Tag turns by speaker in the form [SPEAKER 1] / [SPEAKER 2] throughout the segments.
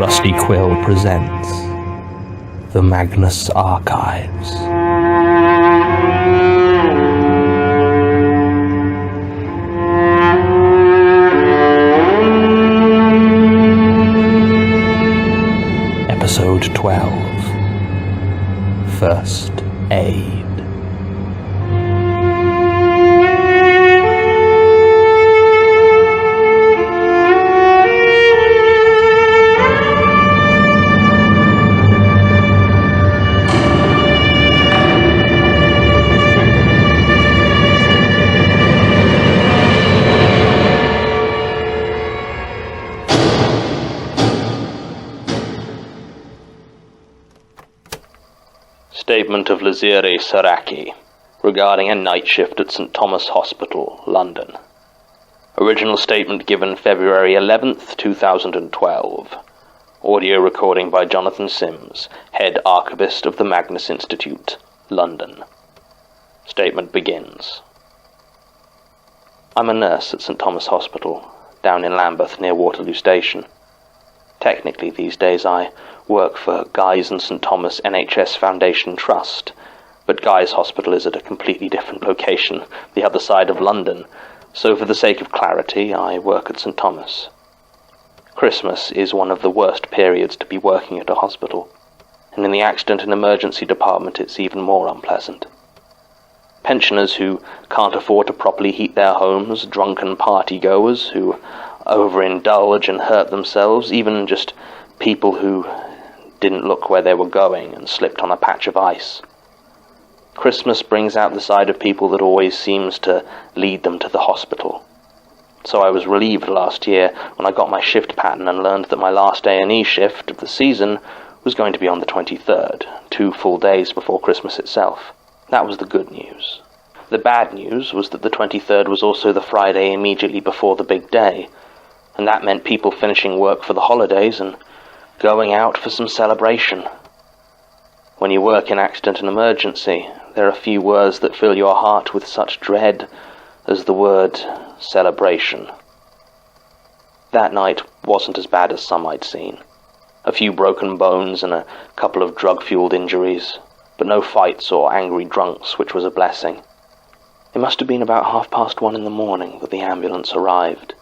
[SPEAKER 1] Rusty Quill presents The Magnus Archives. Episode 12. First Aid.
[SPEAKER 2] Statement of Lesere, Saraki, regarding a night shift at St. Thomas Hospital, London. Original statement given February 11th, 2012. Audio recording by Jonathan Sims, Head Archivist of the Magnus Institute, London. Statement begins. I'm a nurse at St. Thomas Hospital, down in Lambeth near Waterloo Station. Technically, these days I work for Guy's and St. Thomas NHS Foundation Trust, but Guy's Hospital is at a completely different location, the other side of London, so for the sake of clarity, I work at St. Thomas. Christmas is one of the worst periods to be working at a hospital, and in the accident and emergency department it's even more unpleasant. Pensioners who can't afford to properly heat their homes, drunken party-goers who overindulge and hurt themselves, even just people who didn't look where they were going and slipped on a patch of ice. Christmas brings out the side of people that always seems to lead them to the hospital. So I was relieved last year when I got my shift pattern and learned that my last A&E shift of the season was going to be on the 23rd, 2 full days before Christmas itself. That was the good news. The bad news was that the 23rd was also the Friday immediately before the big day, and that meant people finishing work for the holidays and going out for some celebration. When you work in accident and emergency, there are few words that fill your heart with such dread as the word celebration. That night wasn't as bad as some I'd seen. A few broken bones and a couple of drug-fueled injuries, but no fights or angry drunks, which was a blessing. It must have been about 1:30 in the morning that the ambulance arrived.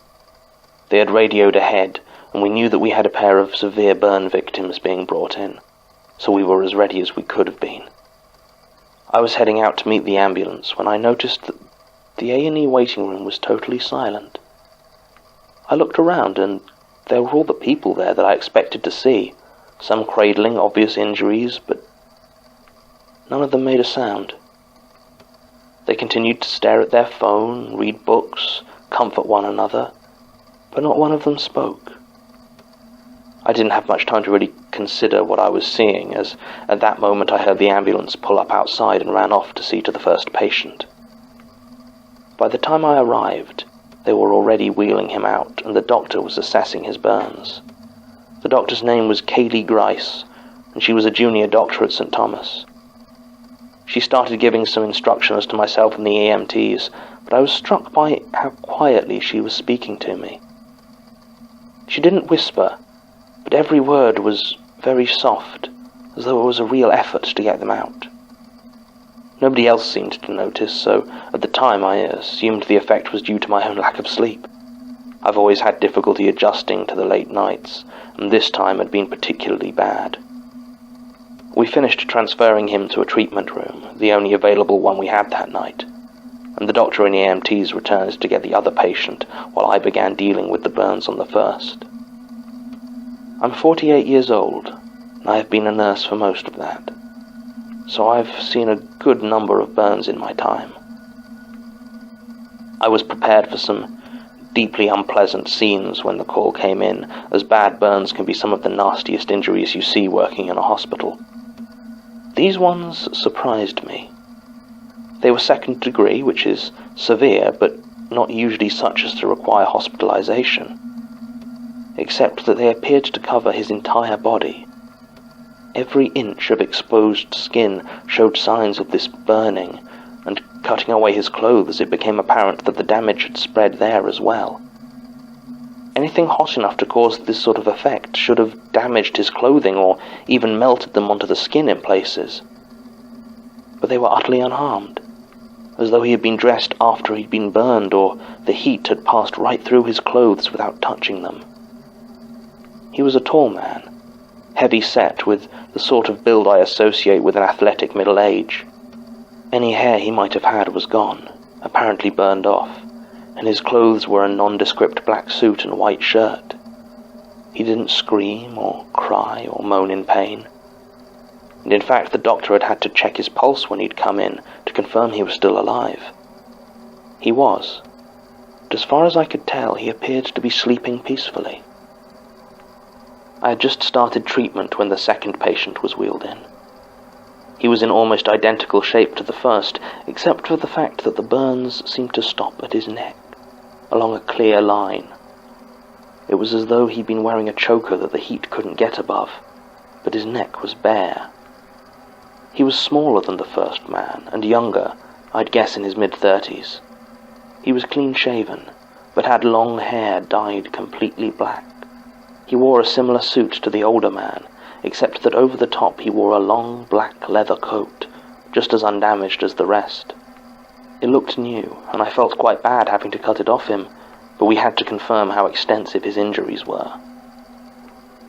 [SPEAKER 2] They had radioed ahead, and we knew that we had a pair of severe burn victims being brought in, so we were as ready as we could have been. I was heading out to meet the ambulance when I noticed that the A&E waiting room was totally silent. I looked around, and there were all the people there that I expected to see, some cradling obvious injuries, but none of them made a sound. They continued to stare at their phone, read books, comfort one another, but not one of them spoke. I didn't have much time to really consider what I was seeing, as at that moment I heard the ambulance pull up outside and ran off to see to the first patient. By the time I arrived, they were already wheeling him out, and the doctor was assessing his burns. The doctor's name was Kaylee Grice, and she was a junior doctor at St. Thomas. She started giving some instructions to myself and the EMTs, but I was struck by how quietly she was speaking to me. She didn't whisper, but every word was very soft, as though it was a real effort to get them out. Nobody else seemed to notice, so at the time I assumed the effect was due to my own lack of sleep. I've always had difficulty adjusting to the late nights, and this time had been particularly bad. We finished transferring him to a treatment room, the only available one we had that night, and the doctor and EMTs returned to get the other patient while I began dealing with the burns on the first. I'm 48 years old, and I have been a nurse for most of that, so I've seen a good number of burns in my time. I was prepared for some deeply unpleasant scenes when the call came in, as bad burns can be some of the nastiest injuries you see working in a hospital. These ones surprised me. They were second degree, which is severe, but not usually such as to require hospitalization, except that they appeared to cover his entire body. Every inch of exposed skin showed signs of this burning, and cutting away his clothes it became apparent that the damage had spread there as well. Anything hot enough to cause this sort of effect should have damaged his clothing or even melted them onto the skin in places. But they were utterly unharmed, as though he had been dressed after he'd been burned, or the heat had passed right through his clothes without touching them. He was a tall man, heavy-set, with the sort of build I associate with an athletic middle age. Any hair he might have had was gone, apparently burned off, and his clothes were a nondescript black suit and white shirt. He didn't scream or cry or moan in pain. And in fact, the doctor had had to check his pulse when he'd come in to confirm he was still alive. He was, but as far as I could tell, he appeared to be sleeping peacefully. I had just started treatment when the second patient was wheeled in. He was in almost identical shape to the first, except for the fact that the burns seemed to stop at his neck, along a clear line. It was as though he'd been wearing a choker that the heat couldn't get above, but his neck was bare. He was smaller than the first man, and younger, I'd guess in his mid-30s. He was clean-shaven, but had long hair dyed completely black. He wore a similar suit to the older man, except that over the top he wore a long black leather coat, just as undamaged as the rest. It looked new, and I felt quite bad having to cut it off him, but we had to confirm how extensive his injuries were.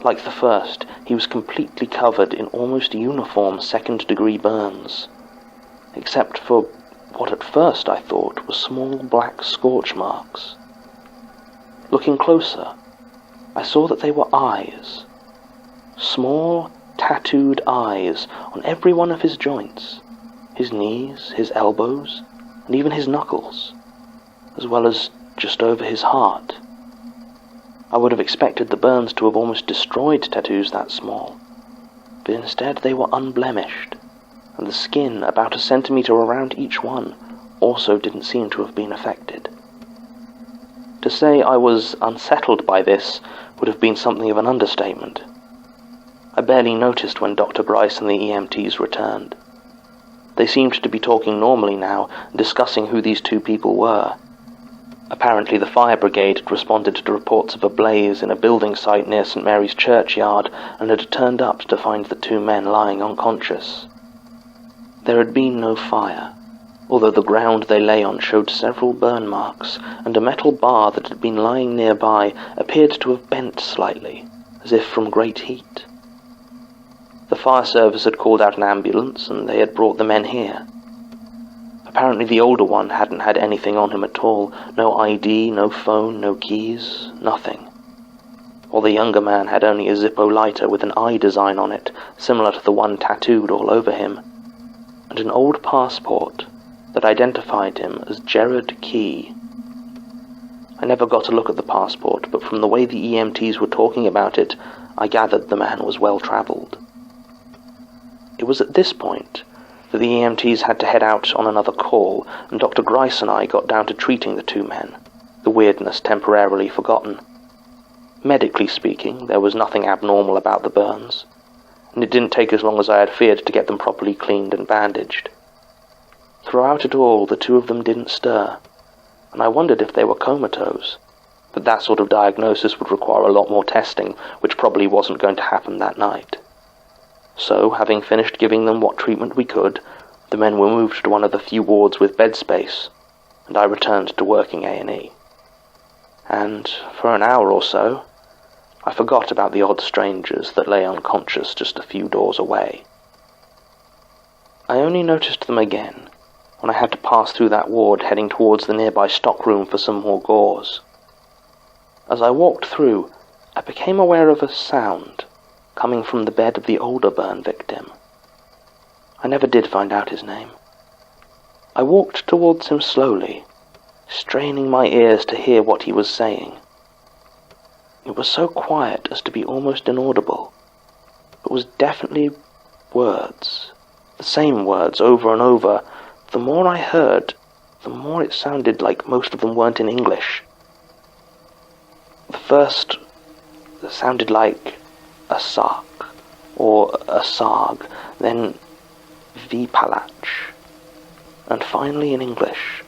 [SPEAKER 2] Like the first, he was completely covered in almost uniform second-degree burns, except for what at first I thought were small black scorch marks. Looking closer, I saw that they were eyes. Small, tattooed eyes on every one of his joints, his knees, his elbows, and even his knuckles, as well as just over his heart. I would have expected the burns to have almost destroyed tattoos that small, but instead they were unblemished, and the skin about a centimetre around each one also didn't seem to have been affected. To say I was unsettled by this would have been something of an understatement. I barely noticed when Dr. Grice and the EMTs returned. They seemed to be talking normally now, and discussing who these two people were. Apparently the fire brigade had responded to reports of a blaze in a building site near St. Mary's churchyard and had turned up to find the two men lying unconscious. There had been no fire, although the ground they lay on showed several burn marks, and a metal bar that had been lying nearby appeared to have bent slightly, as if from great heat. The fire service had called out an ambulance, and they had brought the men here. Apparently the older one hadn't had anything on him at all, no ID, no phone, no keys, nothing. While the younger man had only a Zippo lighter with an eye design on it, similar to the one tattooed all over him, and an old passport that identified him as Gerard Key. I never got to look at the passport, but from the way the EMTs were talking about it, I gathered the man was well-travelled. It was at this point that the EMTs had to head out on another call, and Dr. Grice and I got down to treating the two men, the weirdness temporarily forgotten. Medically speaking, there was nothing abnormal about the burns, and it didn't take as long as I had feared to get them properly cleaned and bandaged. Throughout it all, the two of them didn't stir, and I wondered if they were comatose, but that sort of diagnosis would require a lot more testing, which probably wasn't going to happen that night. So, having finished giving them what treatment we could, the men were moved to one of the few wards with bed space, and I returned to working A&E. And, for an hour or so, I forgot about the odd strangers that lay unconscious just a few doors away. I only noticed them again when I had to pass through that ward heading towards the nearby stockroom for some more gauze. As I walked through, I became aware of a sound coming from the bed of the older burn victim. I never did find out his name. I walked towards him slowly, straining my ears to hear what he was saying. It was so quiet as to be almost inaudible, but was definitely words, the same words over and over. The more I heard, the more it sounded like most of them weren't in English. The first sounded like a sark, or a sarg, then vipalach, and finally in English,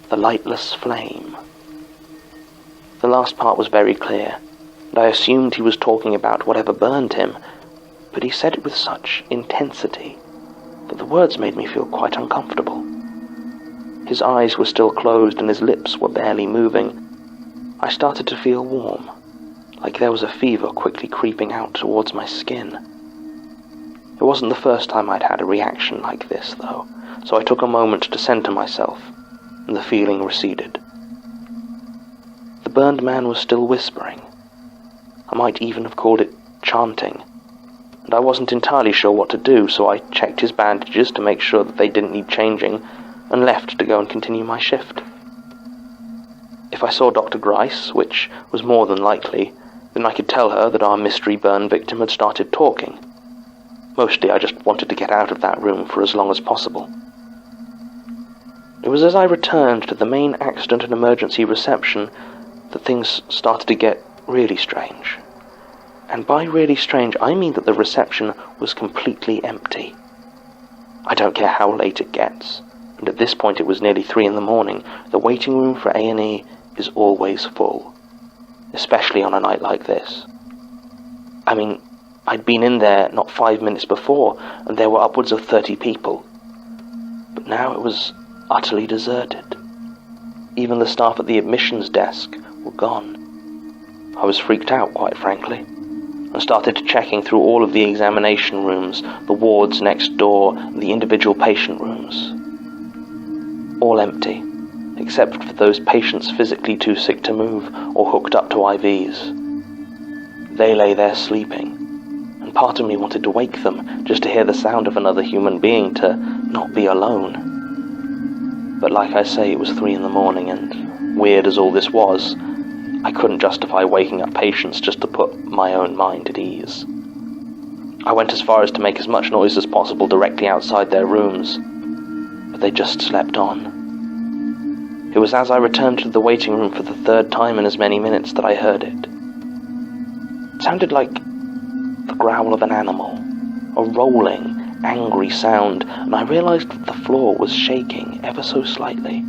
[SPEAKER 2] the lightless flame. The last part was very clear, and I assumed he was talking about whatever burned him, but he said it with such intensity that the words made me feel quite uncomfortable. His eyes were still closed and his lips were barely moving. I started to feel warm, like there was a fever quickly creeping out towards my skin. It wasn't the first time I'd had a reaction like this, though, so I took a moment to center myself, and the feeling receded. The burned man was still whispering. I might even have called it chanting, and I wasn't entirely sure what to do, so I checked his bandages to make sure that they didn't need changing, and left to go and continue my shift. If I saw Dr. Grice, which was more than likely, then I could tell her that our mystery burn victim had started talking. Mostly I just wanted to get out of that room for as long as possible. It was as I returned to the main accident and emergency reception that things started to get really strange. And by really strange, I mean that the reception was completely empty. I don't care how late it gets, and at this point it was nearly 3 a.m, the waiting room for A&E is always full, especially on a night like this. I mean, I'd been in there not 5 minutes before, and there were upwards of 30 people. But now it was utterly deserted. Even the staff at the admissions desk were gone. I was freaked out, quite frankly, and started checking through all of the examination rooms, the wards next door, and the individual patient rooms. All empty, except for those patients physically too sick to move or hooked up to IVs. They lay there sleeping, and part of me wanted to wake them just to hear the sound of another human being, to not be alone. But like I say, it was 3 a.m, and weird as all this was, I couldn't justify waking up patients just to put my own mind at ease. I went as far as to make as much noise as possible directly outside their rooms, but they just slept on. It was as I returned to the waiting room for the 3rd time in as many minutes that I heard it. It sounded like the growl of an animal, a rolling, angry sound, and I realized that the floor was shaking ever so slightly.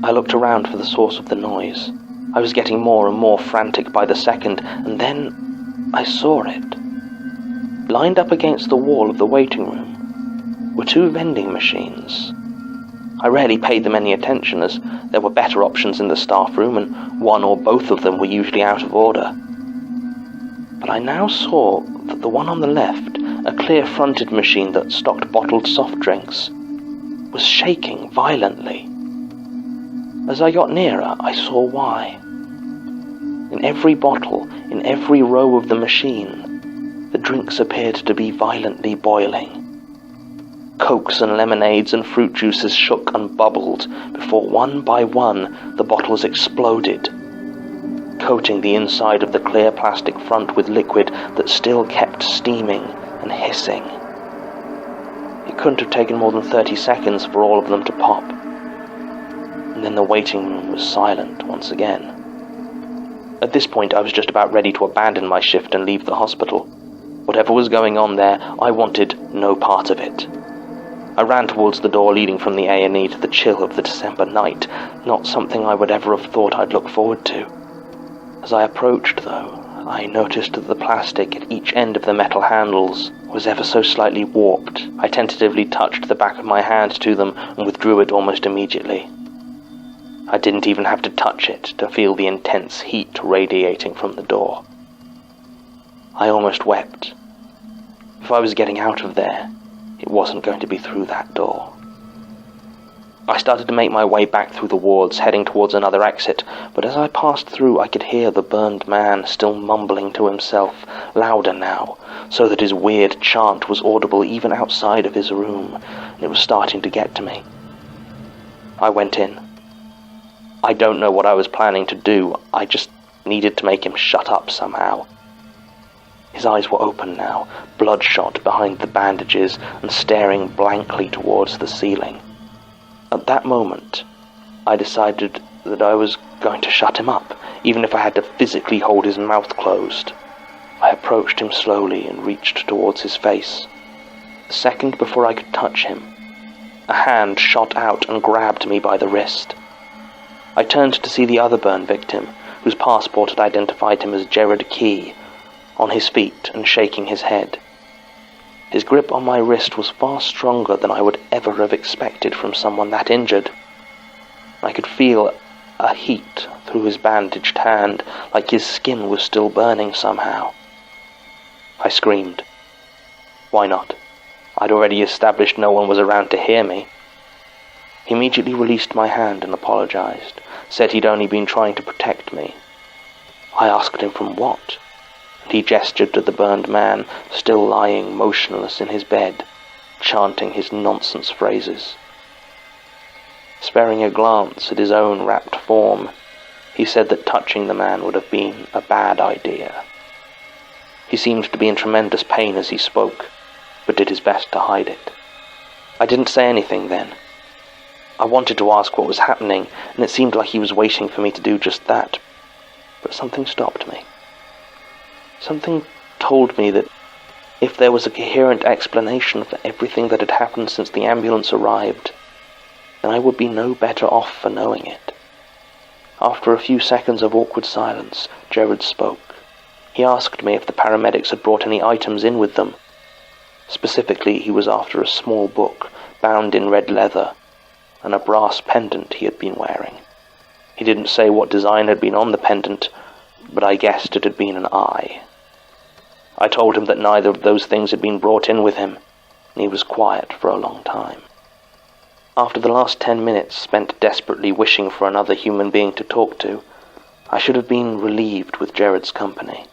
[SPEAKER 2] I looked around for the source of the noise. I was getting more and more frantic by the second, and then I saw it. Lined up against the wall of the waiting room were 2 vending machines. I rarely paid them any attention, as there were better options in the staff room, and one or both of them were usually out of order. But I now saw that the one on the left, a clear-fronted machine that stocked bottled soft drinks, was shaking violently. As I got nearer, I saw why. In every bottle, in every row of the machine, the drinks appeared to be violently boiling. Cokes and lemonades and fruit juices shook and bubbled before one by one the bottles exploded, coating the inside of the clear plastic front with liquid that still kept steaming and hissing. It couldn't have taken more than 30 seconds for all of them to pop. And then the waiting room was silent once again. At this point, I was just about ready to abandon my shift and leave the hospital. Whatever was going on there, I wanted no part of it. I ran towards the door leading from the A&E to the chill of the December night, not something I would ever have thought I'd look forward to. As I approached, though, I noticed that the plastic at each end of the metal handles was ever so slightly warped. I tentatively touched the back of my hand to them and withdrew it almost immediately. I didn't even have to touch it to feel the intense heat radiating from the door. I almost wept. If I was getting out of there, it wasn't going to be through that door. I started to make my way back through the wards, heading towards another exit, but as I passed through, I could hear the burned man still mumbling to himself, louder now, so that his weird chant was audible even outside of his room, and it was starting to get to me. I went in. I don't know what I was planning to do, I just needed to make him shut up somehow. His eyes were open now, bloodshot behind the bandages and staring blankly towards the ceiling. At that moment, I decided that I was going to shut him up, even if I had to physically hold his mouth closed. I approached him slowly and reached towards his face. A second before I could touch him, a hand shot out and grabbed me by the wrist. I turned to see the other burn victim, whose passport had identified him as Gerard Key, on his feet and shaking his head. His grip on my wrist was far stronger than I would ever have expected from someone that injured. I could feel a heat through his bandaged hand, like his skin was still burning somehow. I screamed. Why not? I'd already established no one was around to hear me. He immediately released my hand and apologized, said he'd only been trying to protect me. I asked him from what, and he gestured to the burned man still lying motionless in his bed, chanting his nonsense phrases. Sparing a glance at his own wrapped form, he said that touching the man would have been a bad idea. He seemed to be in tremendous pain as he spoke, but did his best to hide it. I didn't say anything then. I wanted to ask what was happening, and it seemed like he was waiting for me to do just that, but something stopped me. Something told me that if there was a coherent explanation for everything that had happened since the ambulance arrived, then I would be no better off for knowing it. After a few seconds of awkward silence, Gerard spoke. He asked me if the paramedics had brought any items in with them. Specifically, he was after a small book, bound in red leather, and a brass pendant he had been wearing. He didn't say what design had been on the pendant, but I guessed it had been an eye. I told him that neither of those things had been brought in with him, and he was quiet for a long time. After the last 10 minutes spent desperately wishing for another human being to talk to, I should have been relieved with Gerard's company.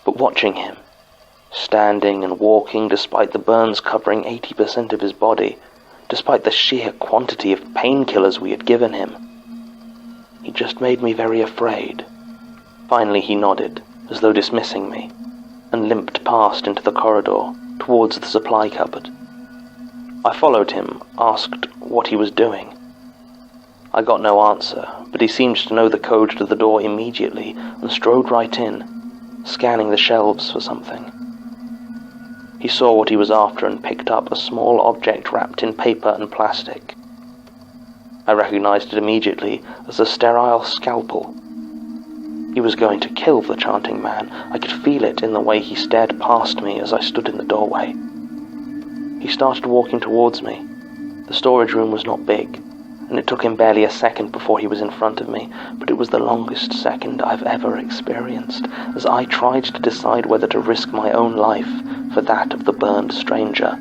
[SPEAKER 2] But watching him, standing and walking despite the burns covering 80% of his body, despite the sheer quantity of painkillers we had given him, he just made me very afraid. Finally he nodded, as though dismissing me, and limped past into the corridor, towards the supply cupboard. I followed him, asked what he was doing. I got no answer, but he seemed to know the code to the door immediately, and strode right in, scanning the shelves for something. He saw what he was after and picked up a small object wrapped in paper and plastic. I recognized it immediately as a sterile scalpel. He was going to kill the chanting man. I could feel it in the way he stared past me as I stood in the doorway. He started walking towards me. The storage room was not big, and it took him barely a second before he was in front of me, but it was the longest second I've ever experienced, as I tried to decide whether to risk my own life for that of the burned stranger,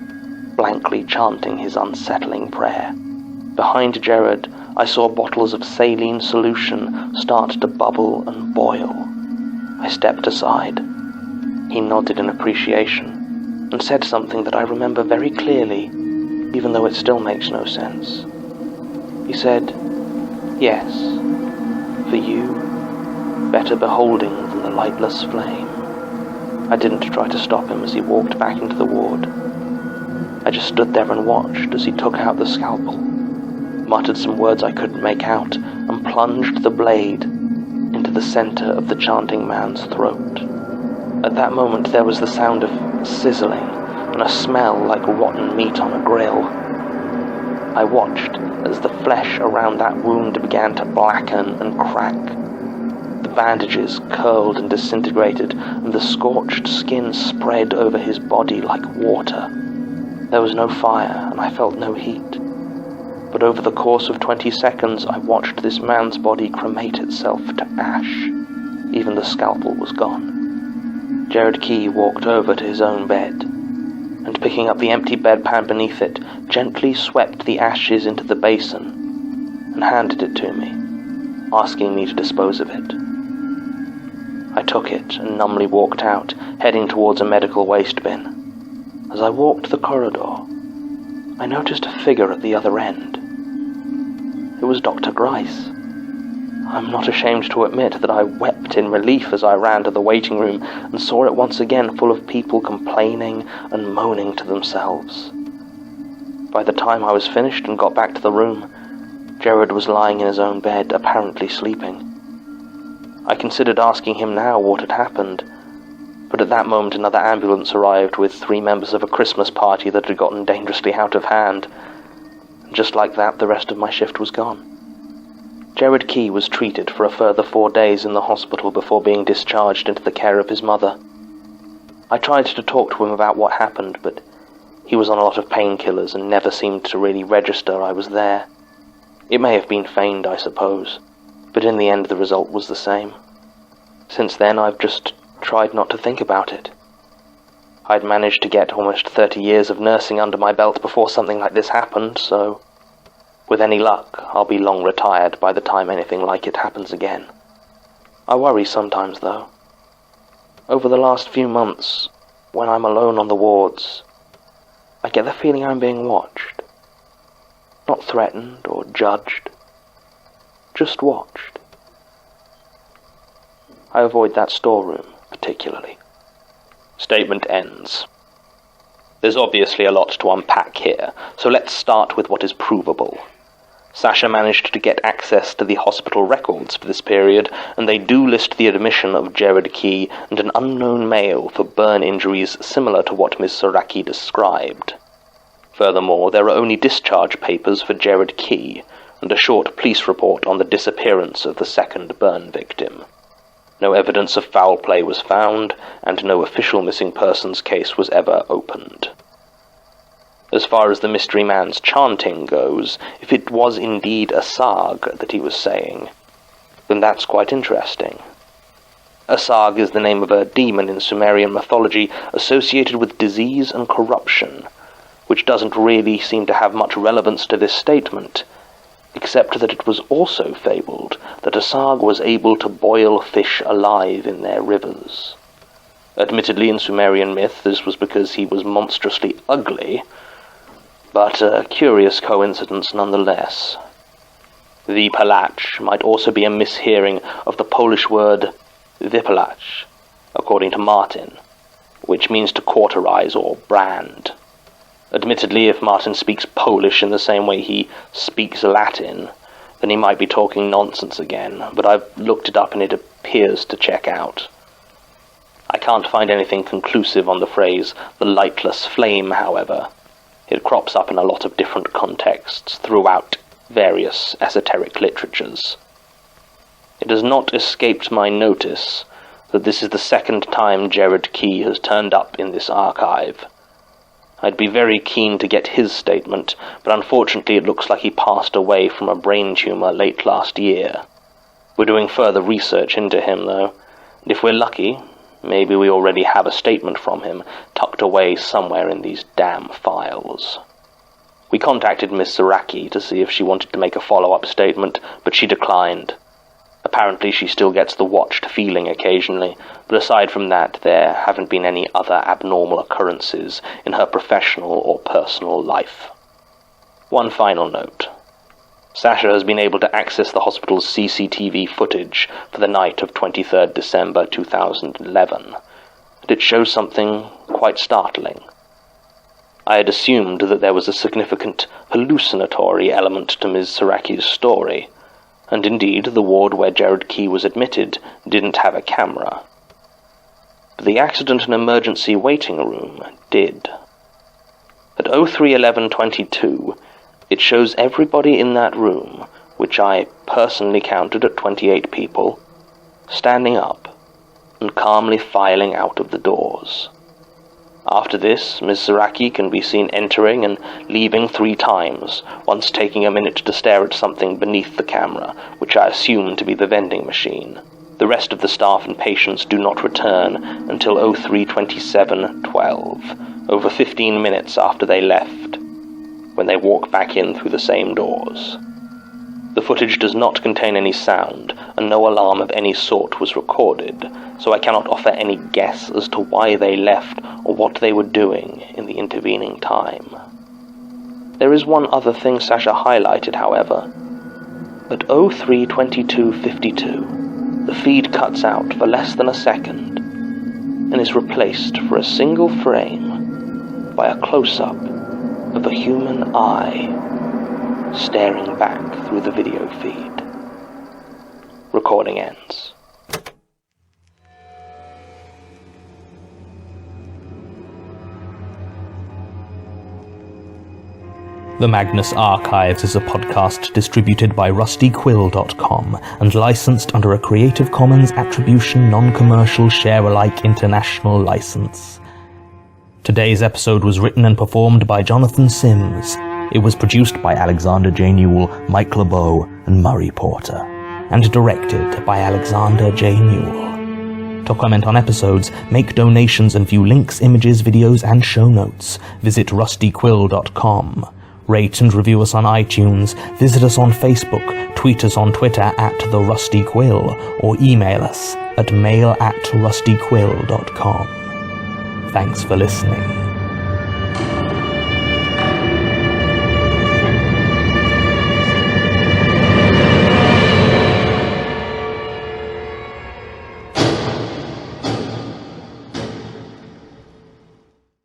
[SPEAKER 2] blankly chanting his unsettling prayer. Behind Gerard, I saw bottles of saline solution start to bubble and boil. I stepped aside. He nodded in appreciation, and said something that I remember very clearly, even though it still makes no sense. He said, "Yes, for you, better beholding than the lightless flame." I didn't try to stop him as he walked back into the ward. I just stood there and watched as he took out the scalpel, muttered some words I couldn't make out, and plunged the blade into the center of the chanting man's throat. At that moment there was the sound of sizzling and a smell like rotten meat on a grill. I watched as the flesh around that wound began to blacken and crack. The bandages curled and disintegrated, and the scorched skin spread over his body like water. There was no fire, and I felt no heat. But over the course of 20 seconds, I watched this man's body cremate itself to ash. Even the scalpel was gone. Gerard Key walked over to his own bed, and picking up the empty bedpan beneath it, gently swept the ashes into the basin and handed it to me, asking me to dispose of it. I took it and numbly walked out, heading towards a medical waste bin. As I walked the corridor, I noticed a figure at the other end. It was Dr. Grice. I'm not ashamed to admit that I wept in relief as I ran to the waiting room and saw it once again full of people complaining and moaning to themselves. By the time I was finished and got back to the room, Gerard was lying in his own bed, apparently sleeping. I considered asking him now what had happened, but at that moment another ambulance arrived with 3 members of a Christmas party that had gotten dangerously out of hand. And just like that, the rest of my shift was gone. Jared Key was treated for a further 4 days in the hospital before being discharged into the care of his mother. I tried to talk to him about what happened, but he was on a lot of painkillers and never seemed to really register I was there. It may have been feigned, I suppose, but in the end the result was the same. Since then I've just tried not to think about it. I'd managed to get almost 30 years of nursing under my belt before something like this happened, so with any luck, I'll be long retired by the time anything like it happens again. I worry sometimes, though. Over the last few months, when I'm alone on the wards, I get the feeling I'm being watched. Not threatened or judged, just watched. I avoid that storeroom, particularly. Statement ends. There's obviously a lot to unpack here, so let's start with what is provable. Sasha managed to get access to the hospital records for this period, and they do list the admission of Jared Key and an unknown male for burn injuries similar to what Ms. Saraki described. Furthermore, there are only discharge papers for Jared Key, and a short police report on the disappearance of the second burn victim. No evidence of foul play was found, and no official missing persons case was ever opened. As far as the mystery man's chanting goes, if it was indeed a sarg that he was saying, then that's quite interesting. A sarg is the name of a demon in Sumerian mythology associated with disease and corruption, which doesn't really seem to have much relevance to this statement, except that it was also fabled that a sarg was able to boil fish alive in their rivers. Admittedly, in Sumerian myth, this was because he was monstrously ugly, but a curious coincidence nonetheless. The palach might also be a mishearing of the Polish word wypalać, according to Martin, which means to cauterize or brand. Admittedly, if Martin speaks Polish in the same way he speaks Latin, then he might be talking nonsense again, but I've looked it up and it appears to check out. I can't find anything conclusive on the phrase the lightless flame, however. It crops up in a lot of different contexts throughout various esoteric literatures. It has not escaped my notice that this is the second time Jared Key has turned up in this archive. I'd be very keen to get his statement, but unfortunately it looks like he passed away from a brain tumor late last year. We're doing further research into him, though, and if we're lucky, maybe we already have a statement from him tucked away somewhere in these damn files. We contacted Miss Saraki to see if she wanted to make a follow-up statement, but she declined. Apparently she still gets the watched feeling occasionally, but aside from that, there haven't been any other abnormal occurrences in her professional or personal life. One final note. Sasha has been able to access the hospital's CCTV footage for the night of 23rd December 2011, and it shows something quite startling. I had assumed that there was a significant hallucinatory element to Ms. Saraki's story, and indeed the ward where Jared Key was admitted didn't have a camera. But the accident and emergency waiting room did. At 03:11:22, it shows everybody in that room, which I personally counted at 28 people, standing up and calmly filing out of the doors. After this, Ms. Saraki can be seen entering and leaving 3 times, once taking a minute to stare at something beneath the camera, which I assume to be the vending machine. The rest of the staff and patients do not return until 03:27:12, over 15 minutes after they left, when they walk back in through the same doors. The footage does not contain any sound, and no alarm of any sort was recorded, so I cannot offer any guess as to why they left or what they were doing in the intervening time. There is one other thing Sasha highlighted, however. At 03:22:52, the feed cuts out for less than a second, and is replaced for a single frame by a close-up of a human eye staring back through the video feed. Recording ends.
[SPEAKER 1] The Magnus Archives is a podcast distributed by rustyquill.com and licensed under a Creative Commons Attribution-Noncommercial-Sharealike International License. Today's episode was written and performed by Jonathan Sims. It was produced by Alexander J. Newell, Mike LeBeau, and Murray Porter, and directed by Alexander J. Newell. To comment on episodes, make donations and view links, images, videos, and show notes, visit rustyquill.com. Rate and review us on iTunes, visit us on Facebook, tweet us on Twitter at The Rusty Quill, or email us at mail@rustyquill.com. Thanks for listening.